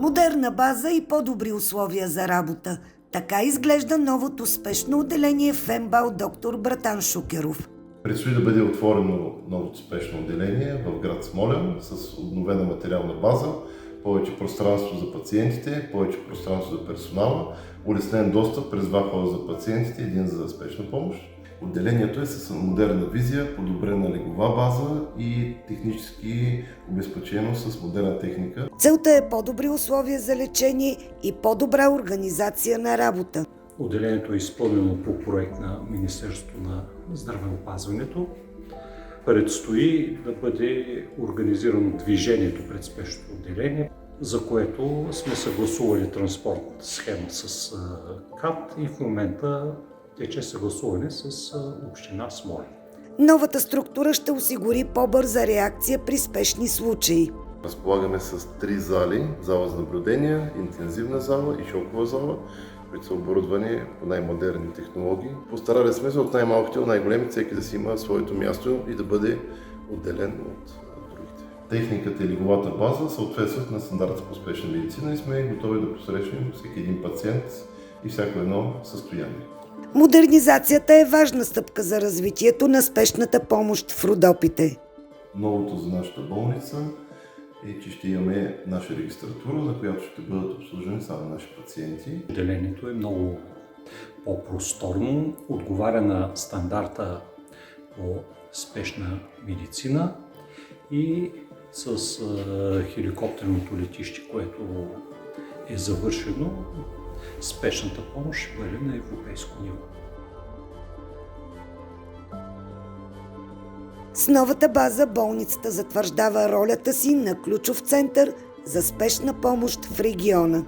Модерна база и по-добри условия за работа. Така изглежда новото спешно отделение в МБАЛ доктор Братан Шукеров. Предстои да бъде отворено новото спешно отделение в град Смолян с обновена материална база, повече пространство за пациентите, повече пространство за персонала, улеснен достъп през два хода за пациентите, един за спешна помощ. Отделението е с модерна визия, подобрена леглова база и технически обезпечено с модерна техника. Целта е по-добри условия за лечение и по-добра организация на работа. Отделението е изпълнено по проект на Министерството на здравеопазването. Предстои да бъде организирано движението пред спешното отделение, за което сме съгласували транспортната схема с КАТ и в момента тече съгласуване с община Смолян. Новата структура ще осигури по-бърза реакция при спешни случаи. Разполагаме с 3 зали, зала за наблюдение, интензивна зала и шокова зала, които са оборудвани по най-модерни технологии. Постарали сме се от най-малките до най-големите, всеки да си има своето място и да бъде отделен от другите. Техниката и легловата база съответстват на стандарта по спешна медицина и сме готови да посрещнем всеки един пациент и всяко едно състояние. Модернизацията е важна стъпка за развитието на спешната помощ в Родопите. Новото за нашата болница е, че ще имаме наша регистратура, на която ще бъдат обслужени само наши пациенти. Отделението е много по-просторно, отговаря на стандарта по спешна медицина и с хеликоптерното летище, което е завършено, спешната помощ ще бъде на европейско ниво. С новата база болницата затвърждава ролята си на ключов център за спешна помощ в региона.